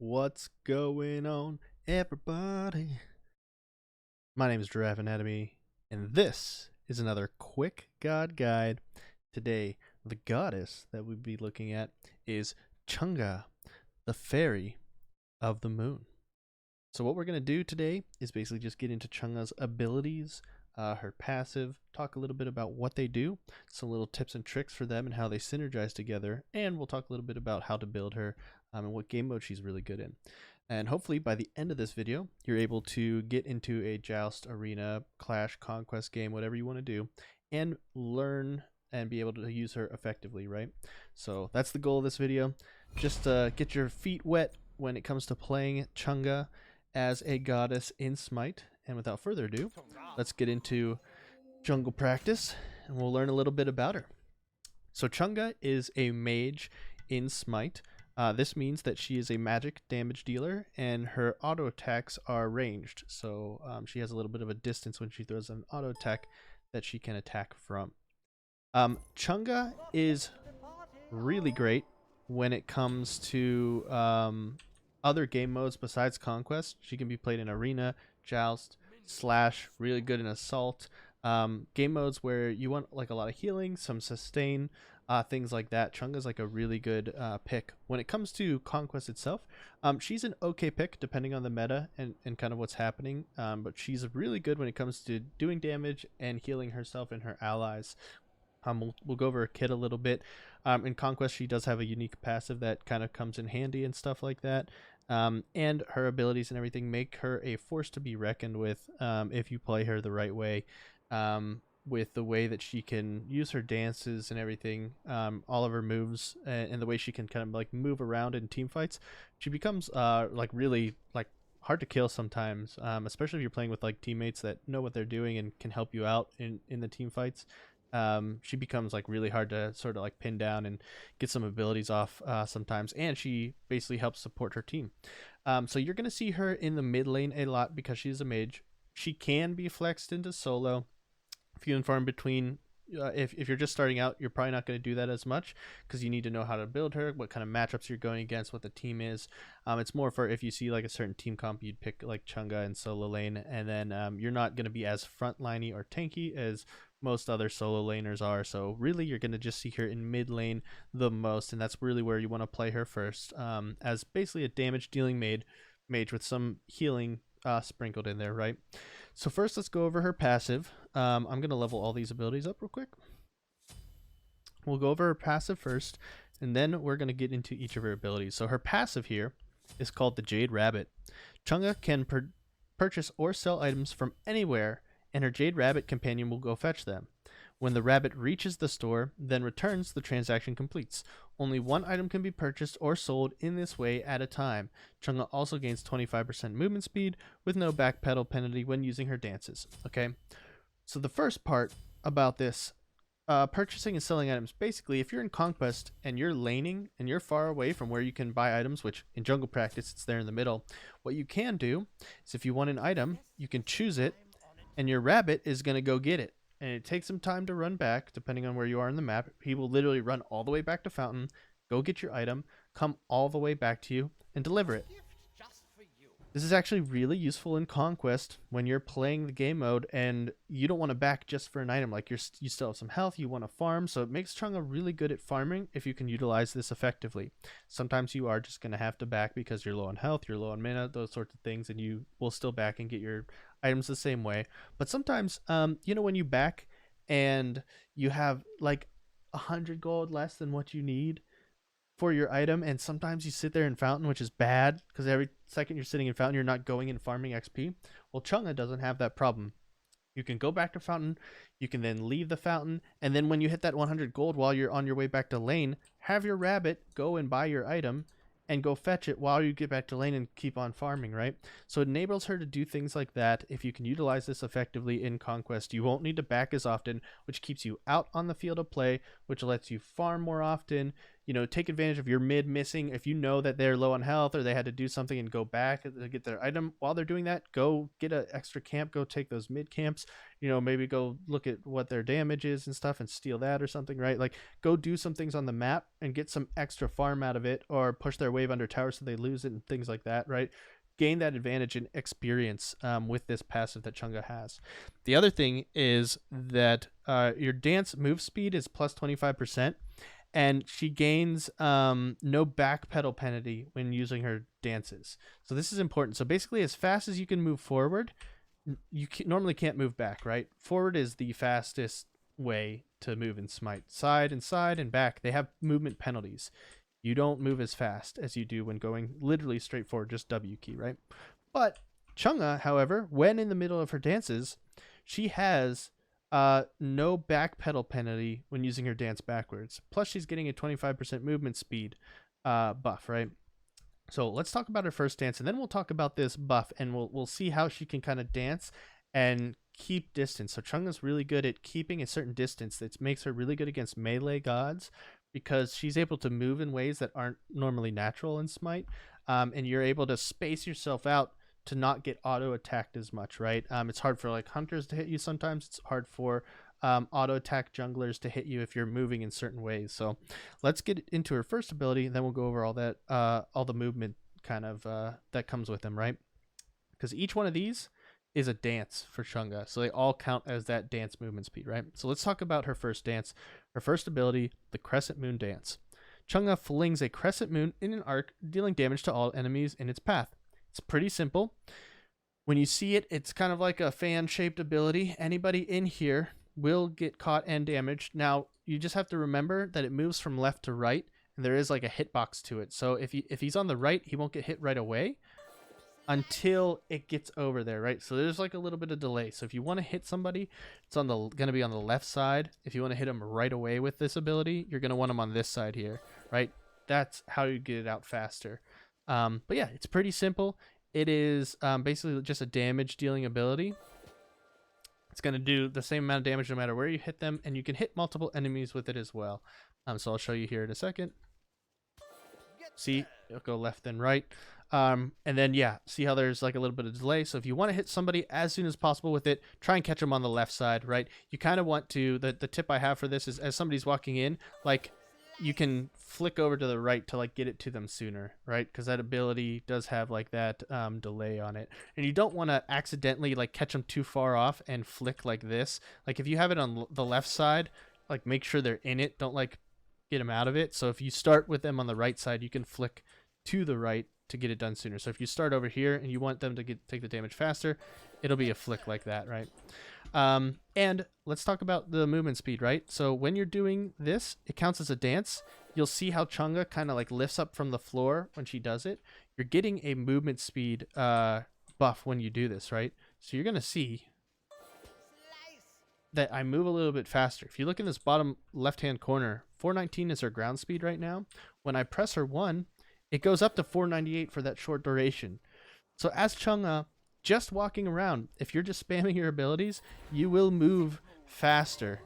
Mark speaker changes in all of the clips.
Speaker 1: What's going on, everybody? My name is GiraffeAnatomy, and this is another quick god guide. Today, the goddess that we'll be looking at is Chang'e, the fairy of the moon. So what we're going to do today is basically just get into Chang'e's abilities, her passive, talk a little bit about what they do, some little tips and tricks for them and how they synergize together, and we'll talk a little bit about how to build her and what game mode she's really good in. And hopefully by the end of this video, you're able to get into a joust, arena, clash, conquest game, whatever you want to do, and learn and be able to use her effectively, right? So that's the goal of this video. Just get your feet wet when it comes to playing Chang'e as a goddess in Smite. And without further ado, let's get into jungle practice and we'll learn a little bit about her. So Chang'e is a mage in Smite. This means that she is a magic damage dealer and her auto attacks are ranged. So she has a little bit of a distance when she throws an auto attack that she can attack from. Chang'e is really great when it comes to other game modes besides Conquest. She can be played in Arena, Joust, Slash, really good in Assault. Game modes where you want like a lot of healing, some sustain, things like that. Chang'e's like a really good pick. When it comes to Conquest itself, she's an okay pick depending on the meta and kind of what's happening, but she's really good when it comes to doing damage and healing herself and her allies. We'll go over her kit a little bit. In Conquest, she does have a unique passive that kind of comes in handy and stuff like that. And her abilities and everything make her a force to be reckoned with if you play her the right way. With the way that she can use her dances and everything, all of her moves, and the way she can kind of like move around in team fights, she becomes like really like hard to kill sometimes, especially if you're playing with like teammates that know what they're doing and can help you out in the team fights. She becomes like really hard to sort of like pin down and get some abilities off sometimes, and she basically helps support her team. So you're going to see her in the mid lane a lot because she's a mage. She can be flexed into solo few and far in between. If you're just starting out, you're probably not going to do that as much because you need to know how to build her, what kind of matchups you're going against, what the team is. It's more for if you see like a certain team comp, you'd pick like Chang'e in solo lane, and then you're not going to be as frontliney or tanky as most other solo laners are. So really you're going to just see her in mid lane the most, and that's really where you want to play her first, as basically a damage dealing mage with some healing sprinkled in there, right? So first let's go over her passive. I'm going to level all these abilities up real quick. We'll go over her passive first, and then we're going to get into each of her abilities. So her passive here is called the Jade Rabbit. Chang'e can purchase or sell items from anywhere, and her Jade Rabbit companion will go fetch them. When the rabbit reaches the store, then returns, the transaction completes. Only one item can be purchased or sold in this way at a time. Chang'e also gains 25% movement speed with no backpedal penalty when using her dances. Okay, so the first part about this, purchasing and selling items. Basically, if you're in Conquest and you're laning and you're far away from where you can buy items, which in jungle practice it's there in the middle, what you can do is if you want an item, you can choose it, and your rabbit is going to go get it. And it takes some time to run back, depending on where you are in the map. He will literally run all the way back to Fountain, go get your item, come all the way back to you, and deliver it. This is actually really useful in Conquest when you're playing the game mode and you don't want to back just for an item. Like you still have some health, you want to farm, so it makes Chang'e really good at farming if you can utilize this effectively. Sometimes you are just going to have to back because you're low on health, you're low on mana, those sorts of things, and you will still back and get your items the same way. But sometimes, you know, when you back and you have like 100 gold less than what you need for your item, and sometimes you sit there in Fountain, which is bad because every second you're sitting in Fountain, you're not going and farming XP. Well, Chang'e doesn't have that problem. You can go back to Fountain, you can then leave the Fountain, and then when you hit that 100 gold while you're on your way back to lane, have your rabbit go and buy your item and go fetch it while you get back to lane and keep on farming, right? So it enables her to do things like that. If you can utilize this effectively in Conquest, you won't need to back as often, which keeps you out on the field of play, which lets you farm more often. take advantage of your mid missing. If you know that they're low on health or they had to do something and go back to get their item while they're doing that, go get an extra camp, go take those mid camps, maybe go look at what their damage is and stuff and steal that or something, right? Like, go do some things on the map and get some extra farm out of it, or push their wave under tower so they lose it and things like that, right? Gain that advantage and experience with this passive that Chang'e has. The other thing is that your dance move speed is plus 25%, and she gains no backpedal penalty when using her dances. So this is important. So basically, as fast as you can move forward, you normally can't move back, right? Forward is the fastest way to move in Smite. Side and back, they have movement penalties. You don't move as fast as you do when going literally straight forward, just W key, right? But Chang'e, however, when in the middle of her dances, she has no backpedal penalty when using her dance backwards. Plus, she's getting a 25% movement speed buff, right? So let's talk about her first dance, and then we'll talk about this buff, and we'll see how she can kind of dance and keep distance. So Chang'e's really good at keeping a certain distance. That makes her really good against melee gods, because she's able to move in ways that aren't normally natural in Smite, and you're able to space yourself out to not get auto attacked as much, right? It's hard for like hunters to hit you sometimes. It's hard for auto attack junglers to hit you if you're moving in certain ways. So let's get into her first ability, and then we'll go over all that, all the movement kind of that comes with them, right? Because each one of these is a dance for Chang'e, so they all count as that dance movement speed, right? So let's talk about her first dance. Her first ability, the Crescent Moon Dance. Chang'e flings a crescent moon in an arc, dealing damage to all enemies in its path. It's pretty simple. When you see it, it's kind of like a fan-shaped ability. Anybody in here will get caught and damaged. Now, you just have to remember that it moves from left to right, and there is like a hitbox to it. So if he's on the right, he won't get hit right away until it gets over there, right? So there's like a little bit of delay. So if you want to hit somebody, it's going to be on the left side. If you want to hit them right away with this ability, you're going to want them on this side here, right? That's how you get it out faster. But yeah, it's pretty simple. It is basically just a damage dealing ability. It's going to do the same amount of damage no matter where you hit them, and you can hit multiple enemies with it as well. So I'll show you here in a second. See, it'll go left and right. And then, yeah, see how there's like a little bit of delay. So if you want to hit somebody as soon as possible with it, try and catch them on the left side, right? You kind of want to, the tip I have for this is, as somebody's walking in, like, you can flick over to the right to like get it to them sooner, right? Because that ability does have like that delay on it, and you don't want to accidentally like catch them too far off and flick like this. Like if you have it on the left side, like make sure they're in it. Don't like get them out of it. So if you start with them on the right side, you can flick to the right to get it done sooner. So if you start over here and you want them to take the damage faster, it'll be a flick like that, right? And let's talk about the movement speed, right? So when you're doing this, it counts as a dance. You'll see how Chang'e kind of like lifts up from the floor when she does it. You're getting a movement speed buff when you do this, right? So you're going to see that I move a little bit faster. If you look in this bottom left-hand corner, 419 is her ground speed right now. When I press her 1, it goes up to 498 for that short duration. So as Chang'e, just walking around, if you're just spamming your abilities, you will move faster.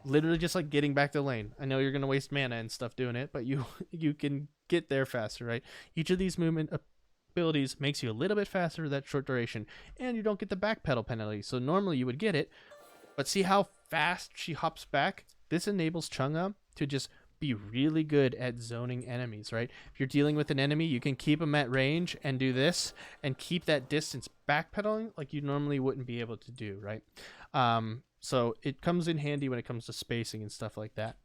Speaker 1: Literally just like getting back to lane. I know you're going to waste mana and stuff doing it, but you can get there faster, right? Each of these movement abilities makes you a little bit faster for that short duration, and you don't get the backpedal penalty. So normally you would get it, but see how fast she hops back? This enables Chang'e to just be really good at zoning enemies, right? If you're dealing with an enemy, you can keep them at range and do this and keep that distance backpedaling like you normally wouldn't be able to do, right? So it comes in handy when it comes to spacing and stuff like that.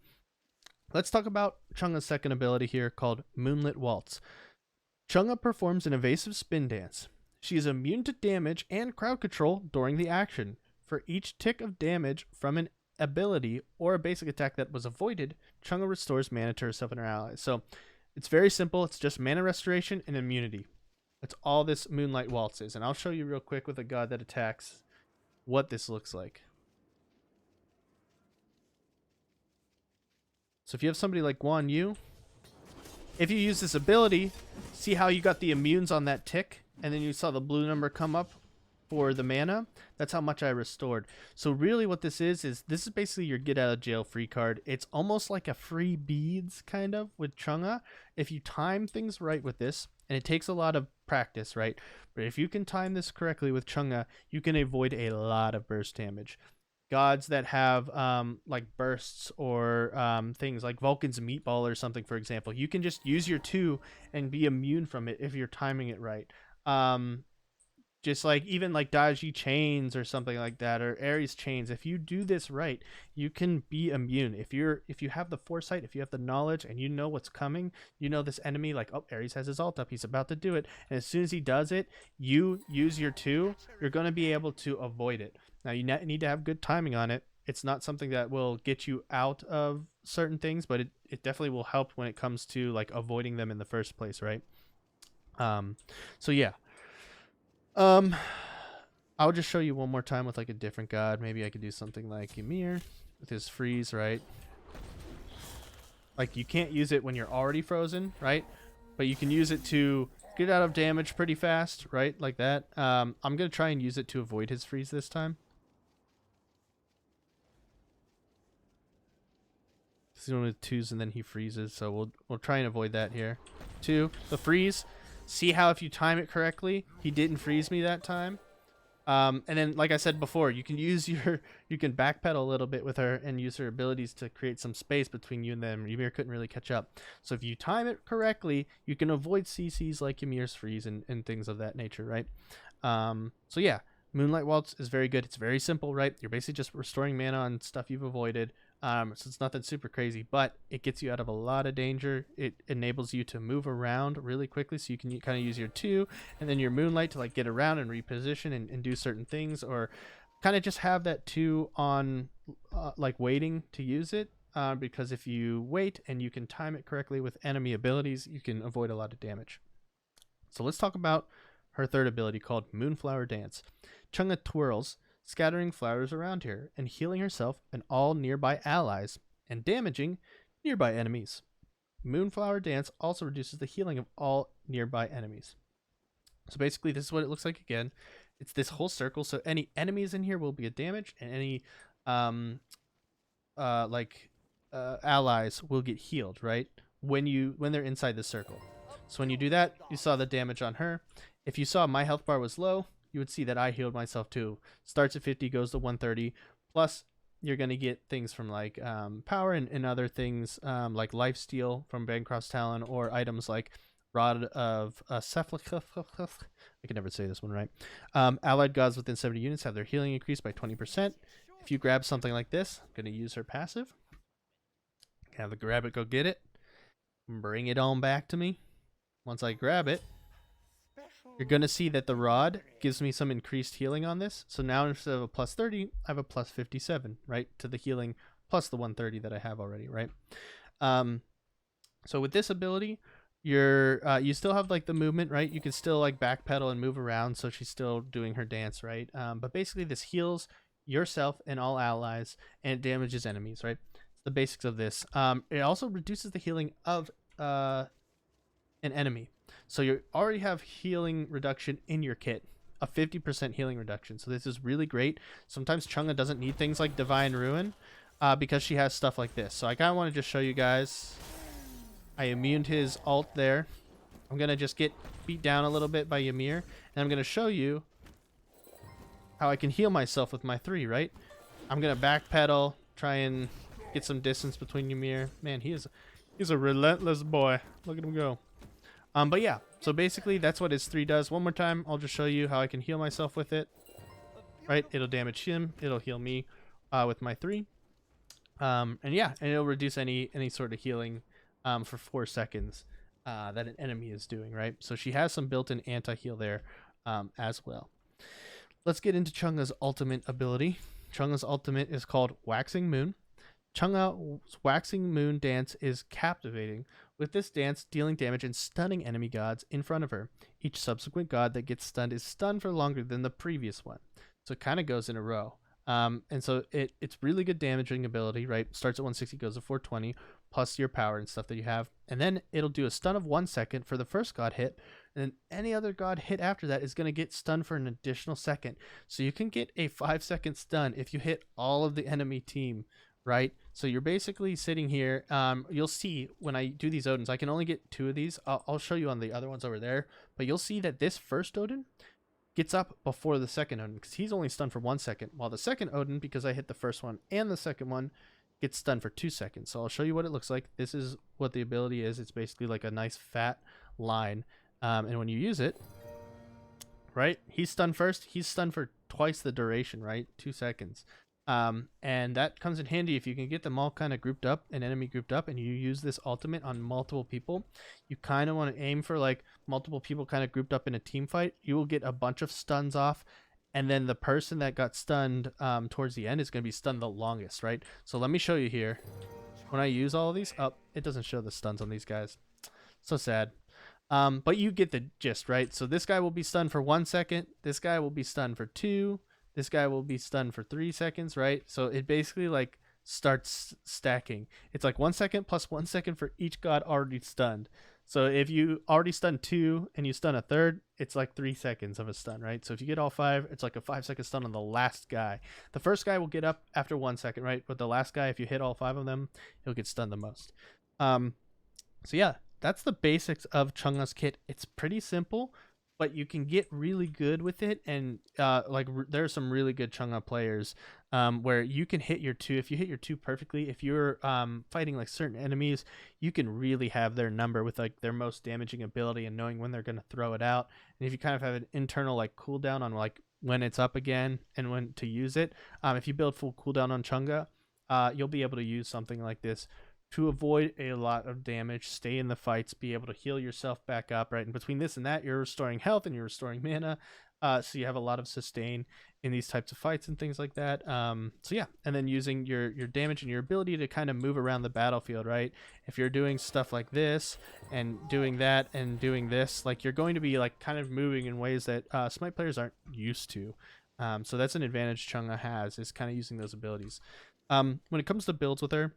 Speaker 1: Let's talk about Chang'e's second ability here called Moonlight Waltz. Chang'e performs an evasive spin dance. She is immune to damage and crowd control during the action. For each tick of damage from an ability or a basic attack that was avoided, Chang'e restores mana to herself and her allies. So it's very simple. It's just mana restoration and immunity. That's all this Moonlight Waltz is. And I'll show you real quick with a god that attacks what this looks like. So if you have somebody like Guan Yu, if you use this ability, see how you got the immunes on that tick, and then you saw the blue number come up? for the mana, that's how much I restored. So really what this is this is basically your get out of jail free card. It's almost like a free beads kind of with Chang'e. If you time things right with this, and it takes a lot of practice, right? But if you can time this correctly with Chang'e, you can avoid a lot of burst damage. Gods that have like bursts or things like Vulcan's meatball or something, for example, you can just use your 2 and be immune from it if you're timing it right. Just like even like Daiji chains or something like that, or Ares chains, if you do this right, you can be immune. If you have the foresight, if you have the knowledge, and you know what's coming, you know this enemy, like, oh, Ares has his ult up, he's about to do it, and as soon as he does it, you use your 2, you're going to be able to avoid it. Now you need to have good timing on it. It's not something that will get you out of certain things, but it definitely will help when it comes to like avoiding them in the first place, right? So yeah. I'll just show you one more time with like a different god. Maybe I could do something like Ymir with his freeze, right? Like you can't use it when you're already frozen, right? But you can use it to get out of damage pretty fast, right? Like that. I'm gonna try and use it to avoid his freeze this time. He's doing with 2s and then he freezes, so we'll try and avoid that here. 2, the freeze. See how if you time it correctly, he didn't freeze me that time. And then, like I said before, you can backpedal a little bit with her and use her abilities to create some space between you and them. Ymir couldn't really catch up. So if you time it correctly, you can avoid CCs like Ymir's freeze and things of that nature, right? So yeah, Moonlight Waltz is very good. It's very simple, right? You're basically just restoring mana on stuff you've avoided. So it's nothing super crazy, but it gets you out of a lot of danger. It enables you to move around really quickly, so you can kind of use your 2 and then your Moonlight to like get around and reposition and do certain things, or kind of just have that 2 on like waiting to use it, because if you wait and you can time it correctly with enemy abilities, you can avoid a lot of damage. So let's talk about her third ability called Moonflower Dance. Chang'e twirls, scattering flowers around her and healing herself and all nearby allies, and damaging nearby enemies. Moonflower Dance also reduces the healing of all nearby enemies. So basically this is what it looks like again. It's this whole circle, so any enemies in here will be a damage, and any allies will get healed, right? When they're inside the circle. So when you do that, you saw the damage on her. If you saw my health bar was low, you would see that I healed myself too. Starts at 50, goes to 130. Plus, you're going to get things from like power and other things like lifesteal from Bancroft's Talon, or items like Rod of Cephalus. I can never say this one right. Allied gods within 70 units have their healing increased by 20%. If you grab something like this, I'm going to use her passive. Have to grab it, go get it. Bring it on back to me. Once I grab it, you're going to see that the rod gives me some increased healing on this. So now instead of a plus 30, I have a plus 57, right? To the healing plus the 130 that I have already, right? So with this ability, you still have like the movement, right? You can still like backpedal and move around, so she's still doing her dance, right? But basically this heals yourself and all allies, and it damages enemies, right? It's the basics of this. It also reduces the healing of an enemy. So you already have healing reduction in your kit, a 50% healing reduction. So this is really great. Sometimes Chang'e doesn't need things like Divine Ruin because she has stuff like this. So I kind of want to just show you guys. I immuned his ult there. I'm going to just get beat down a little bit by Ymir, and I'm going to show you how I can heal myself with my 3, right? I'm going to backpedal, try and get some distance between Ymir. Man, he's a relentless boy. Look at him go. But yeah, so basically that's what his 3 does. One more time, I'll just show you how I can heal myself with it. Right? It'll damage him. It'll heal me with my 3. And yeah, and it'll reduce any sort of healing for 4 seconds that an enemy is doing, right? So she has some built-in anti-heal there as well. Let's get into Chang'e's ultimate ability. Chang'e's ultimate is called Waxing Moon. Chang'e's Waxing Moon dance is captivating, with this dance dealing damage and stunning enemy gods in front of her. Each subsequent god that gets stunned is stunned for longer than the previous one. So it kind of goes in a row. And so it's really good damaging ability, right? Starts at 160, goes to 420. plus your power and stuff that you have. And then it'll do a stun of 1 second for the first god hit, and then any other god hit after that is going to get stunned for an additional second. So you can get a 5-second stun if you hit all of the enemy team, right? So you're basically sitting here. You'll see when I do these Odins, I can only get 2 of these. I'll show you on the other ones over there, but you'll see that this first Odin gets up before the second Odin because he's only stunned for 1 second, while the second Odin, because I hit the first one and the second one, gets stunned for 2 seconds. So I'll show you what it looks like. This is what the ability is. It's basically like a nice fat line. And when you use it, right, he's stunned first. He's stunned for twice the duration, right? 2 seconds. And that comes in handy if you can get them all kind of grouped up, an enemy grouped up, and you use this ultimate on multiple people. You kind of want to aim for like multiple people kind of grouped up in a team fight. You will get a bunch of stuns off, and then the person that got stunned towards the end is going to be stunned the longest, right? So let me show you here. When I use all of these, it doesn't show the stuns on these guys. So sad. But you get the gist, right? So this guy will be stunned for 1 second. This guy will be stunned for 2. This guy will be stunned for 3 seconds, right? So it basically like starts stacking. It's like 1 second plus 1 second for each god already stunned. So if you already stunned 2 and you stun a third, it's like 3 seconds of a stun, right? So if you get all 5, it's like a 5-second stun on the last guy. The first guy will get up after 1 second, right? But the last guy, if you hit all 5 of them, he'll get stunned the most. So yeah, that's the basics of Chang'e's kit. It's pretty simple, but you can get really good with it. And there are some really good Chang'e players where you can hit your 2. If you hit your 2 perfectly, if you're fighting like certain enemies, you can really have their number with like their most damaging ability and knowing when they're going to throw it out. And if you kind of have an internal like cooldown on like when it's up again and when to use it, if you build full cooldown on Chang'e, you'll be able to use something like this to avoid a lot of damage, stay in the fights, be able to heal yourself back up, right? And between this and that, you're restoring health and you're restoring mana, so you have a lot of sustain in these types of fights and things like that. So yeah, and then using your damage and your ability to kind of move around the battlefield, right? If you're doing stuff like this and doing that and doing this, like you're going to be like kind of moving in ways that Smite players aren't used to. So that's an advantage Chang'e has, is kind of using those abilities. When it comes to builds with her,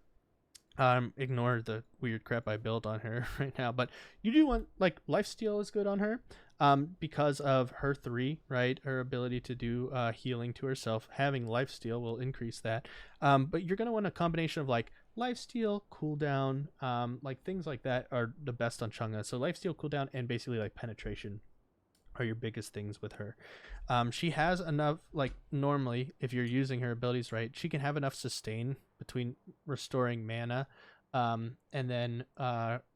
Speaker 1: ignore the weird crap I built on her right now, but you do want, like, lifesteal is good on her because of her 3, right? Her ability to do healing to herself. Having lifesteal will increase that, but you're going to want a combination of like lifesteal, cooldown, like things like that are the best on Chang'e. So lifesteal, cooldown, and basically like penetration are your biggest things with her. She has enough, like normally if you're using her abilities right, she can have enough sustain between restoring mana and then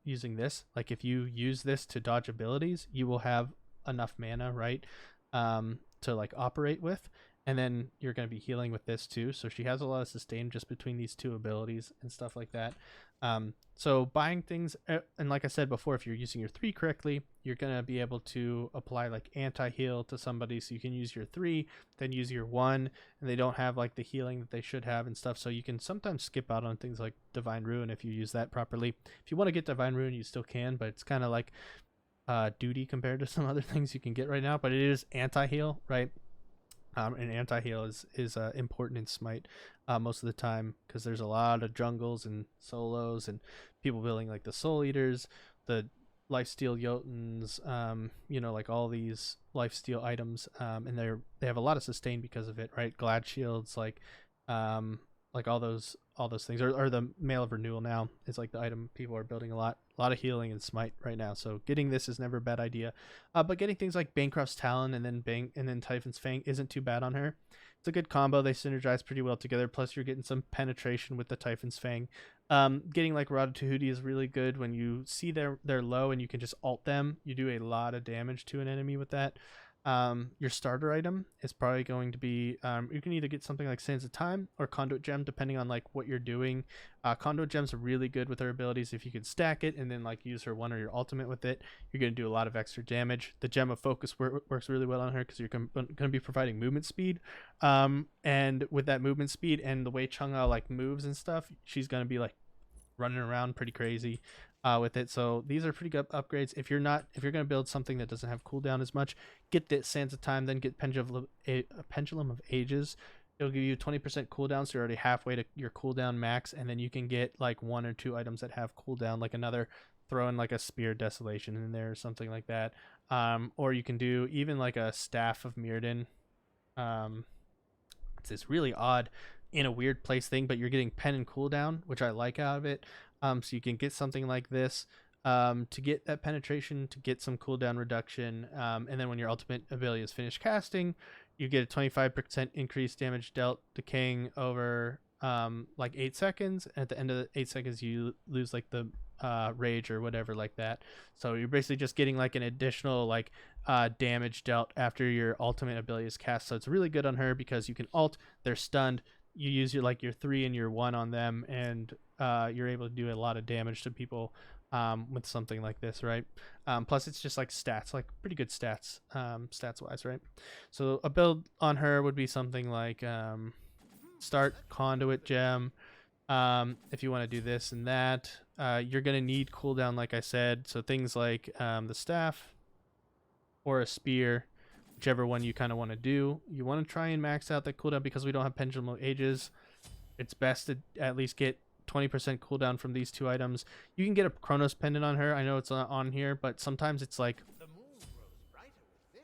Speaker 1: using this. Like if you use this to dodge abilities, you will have enough mana, right, to like operate with, and then you're going to be healing with this too. So she has a lot of sustain just between these 2 abilities and stuff like that. So buying things, and like I said before, if you're using your 3 correctly, you're going to be able to apply like anti-heal to somebody. So you can use your 3, then use your 1, and they don't have like the healing that they should have and stuff. So you can sometimes skip out on things like Divine Ruin if you use that properly. If you want to get Divine Ruin, you still can, but it's kind of like duty compared to some other things you can get right now. But it is anti-heal, right? And anti-heal is important in Smite most of the time, because there's a lot of jungles and solos and people building like the Soul Eaters, the lifesteal Jotuns, you know, like all these lifesteal items, and they have a lot of sustain because of it, right? Glad shields, like all those things, or the Mail of Renewal now is like the item people are building a lot of healing in Smite right now. So getting this is never a bad idea. But getting things like Bancroft's Talon and then Typhon's Fang isn't too bad on her. It's a good combo. They synergize pretty well together. Plus you're getting some penetration with the Typhon's Fang. Getting like Rada Tahuti is really good when you see they're low and you can just ult them. You do a lot of damage to an enemy with that. Your starter item is probably going to be, you can either get something like Sands of Time or Conduit Gem, depending on like what you're doing. Conduit Gems are really good with her abilities. If you could stack it and then like use her 1 or your ultimate with it, you're going to do a lot of extra damage. The Gem of Focus works really well on her because you're going to be providing movement speed. And with that movement speed and the way Chang'e like moves and stuff, she's going to be like running around pretty crazy with it. So these are pretty good upgrades. If you're going to build something that doesn't have cooldown as much, get the Sands of Time, then get Pendulum of Ages. It'll give you 20% cooldown, so you're already halfway to your cooldown max, and then you can get like 1 or 2 items that have cooldown, like another, throw in like a Spear Desolation in there or something like that. Or you can do even like a Staff of Mirrodin. It's this really odd, in a weird place thing, but you're getting pen and cooldown, which I like out of it. So you can get something like this to get that penetration, to get some cooldown reduction, and then when your ultimate ability is finished casting, you get a 25% increased damage dealt, decaying over like 8 seconds. At the end of the 8 seconds, you lose like the rage or whatever like that. So you're basically just getting like an additional like damage dealt after your ultimate ability is cast. So it's really good on her because you can ult, they're stunned, you use your like your 3 and your 1 on them, and you're able to do a lot of damage to people with something like this, right? Plus it's just like stats, like pretty good stats, stats wise, right? So a build on her would be something like start Conduit Gem. If you want to do this and that, you're going to need cooldown, like I said. So things like the staff or a spear, whichever one you kind of want to do. You want to try and max out that cooldown because we don't have Pendulum of Ages. It's best to at least get 20% cooldown from these 2 items. You can get a Chronos Pendant on her. I know it's not on here, but sometimes it's like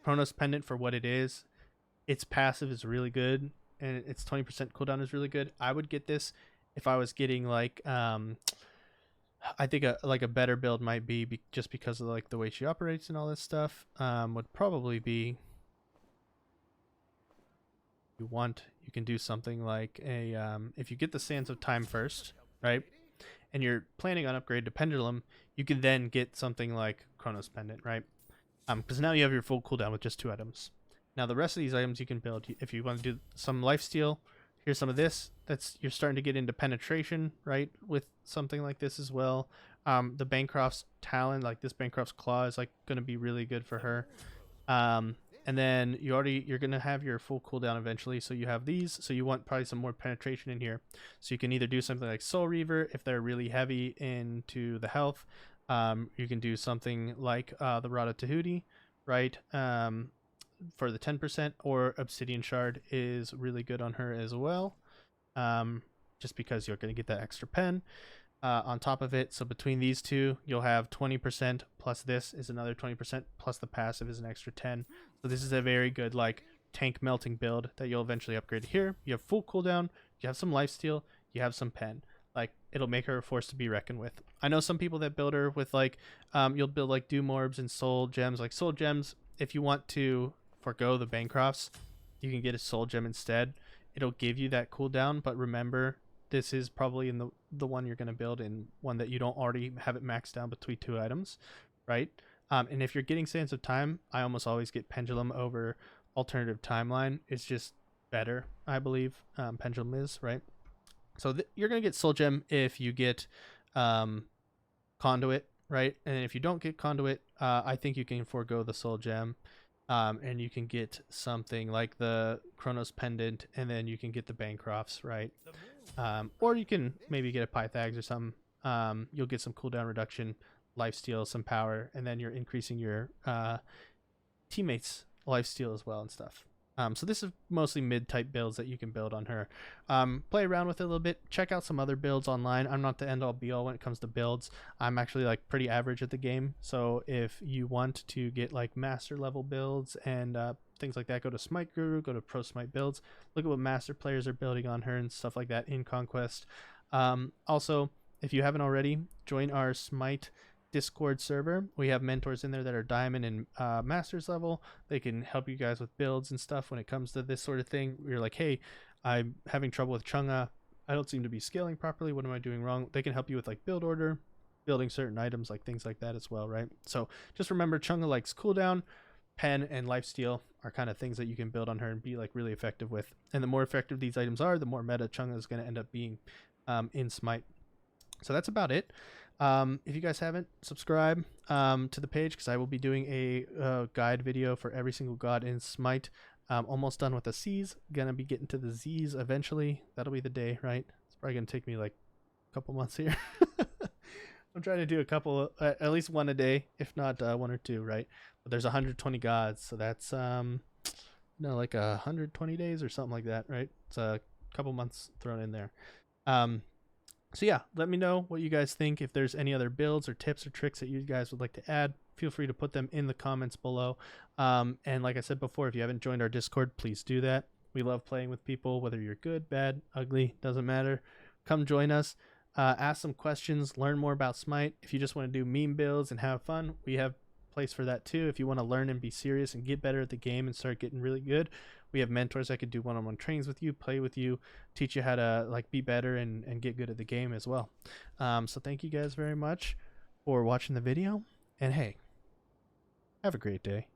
Speaker 1: Chronos Pendant for what it is. Its passive is really good, and its 20% cooldown is really good. I would get this if I was getting like I think a better build might be just because of like the way she operates and all this stuff. Would probably be, you can do something like a if you get the Sands of Time first, right, and you're planning on upgrade to Pendulum, you can then get something like Chronos Pendant, right? Because now you have your full cooldown with just 2 items. Now the rest of these items you can build if you want to do some lifesteal. Here's some of this. That's, you're starting to get into penetration, right, with something like this as well. The Bancroft's Talon, like this Bancroft's Claw, is like going to be really good for her. And then you're going to have your full cooldown eventually, so you have these. So you want probably some more penetration in here. So you can either do something like Soul Reaver if they're really heavy into the health. You can do something like the Rada Tahuti, right? For the 10%, or Obsidian Shard is really good on her as well, just because you're going to get that extra pen on top of it. So between these two, you'll have 20%, plus this is another 20%, plus the passive is an extra 10. So this is a very good like tank melting build that you'll eventually upgrade here. You have full cooldown, you have some lifesteal, you have some pen. Like, it'll make her a force to be reckoned with. I know some people that build her with like you'll build like Doom Orbs and Soul Gems. Like Soul Gems, if you want to forgo the Bancrofts, you can get a Soul Gem instead. It'll give you that cooldown, but remember, this is probably in the one you're going to build in one that you don't already have it maxed down between 2 items, right? And if you're getting Sands of Time, I almost always get Pendulum over Alternative Timeline. It's just better, I believe. Pendulum is, right? So you're going to get Soul Gem if you get Conduit, right? And if you don't get Conduit, I think you can forego the Soul Gem. And you can get something like the Chronos Pendant, and then you can get the Bancrofts, right? Or you can maybe get a Pythags or something. You'll get some cooldown reduction, lifesteal, some power, and then you're increasing your teammates' lifesteal as well and stuff. So this is mostly mid-type builds that you can build on her. Play around with it a little bit. Check out some other builds online. I'm not the end-all be-all when it comes to builds. I'm actually like pretty average at the game. So if you want to get like master level builds and things like that, go to Smite Guru, go to Pro Smite Builds. Look at what master players are building on her and stuff like that in Conquest. Also, if you haven't already, join our Smite Discord server. We have mentors in there that are diamond and masters level. They can help you guys with builds and stuff when it comes to this sort of thing. You're like, hey, I'm having trouble with Chang'e. I don't seem to be scaling properly. What am I doing wrong? They can help you with like build order, building certain items, like things like that as well, right? So just remember, Chang'e likes cooldown, pen, and lifesteal are kind of things that you can build on her and be like really effective with. And the more effective these items are, the more meta Chang'e is going to end up being in Smite. So that's about it. If you guys haven't, subscribe to the page, because I will be doing a guide video for every single god in Smite. Almost done with the C's. Gonna be getting to the Z's eventually. That'll be the day, right? It's probably gonna take me like a couple months here. I'm trying to do a couple, at least one a day, if not 1 or 2, right? But there's 120 gods, so that's no, like 120 days or something like that, right? It's a couple months thrown in there. Um, so yeah, let me know what you guys think. If there's any other builds or tips or tricks that you guys would like to add, feel free to put them in the comments below. And like I said before, if you haven't joined our Discord, please do that. We love playing with people, whether you're good, bad, ugly, doesn't matter. Come join us. Ask some questions, learn more about Smite. If you just want to do meme builds and have fun, we have place for that too. If you want to learn and be serious and get better at the game and start getting really good, we have mentors that could do one-on-one trainings with you, play with you, teach you how to like be better and get good at the game as well. So thank you guys very much for watching the video, and hey, have a great day.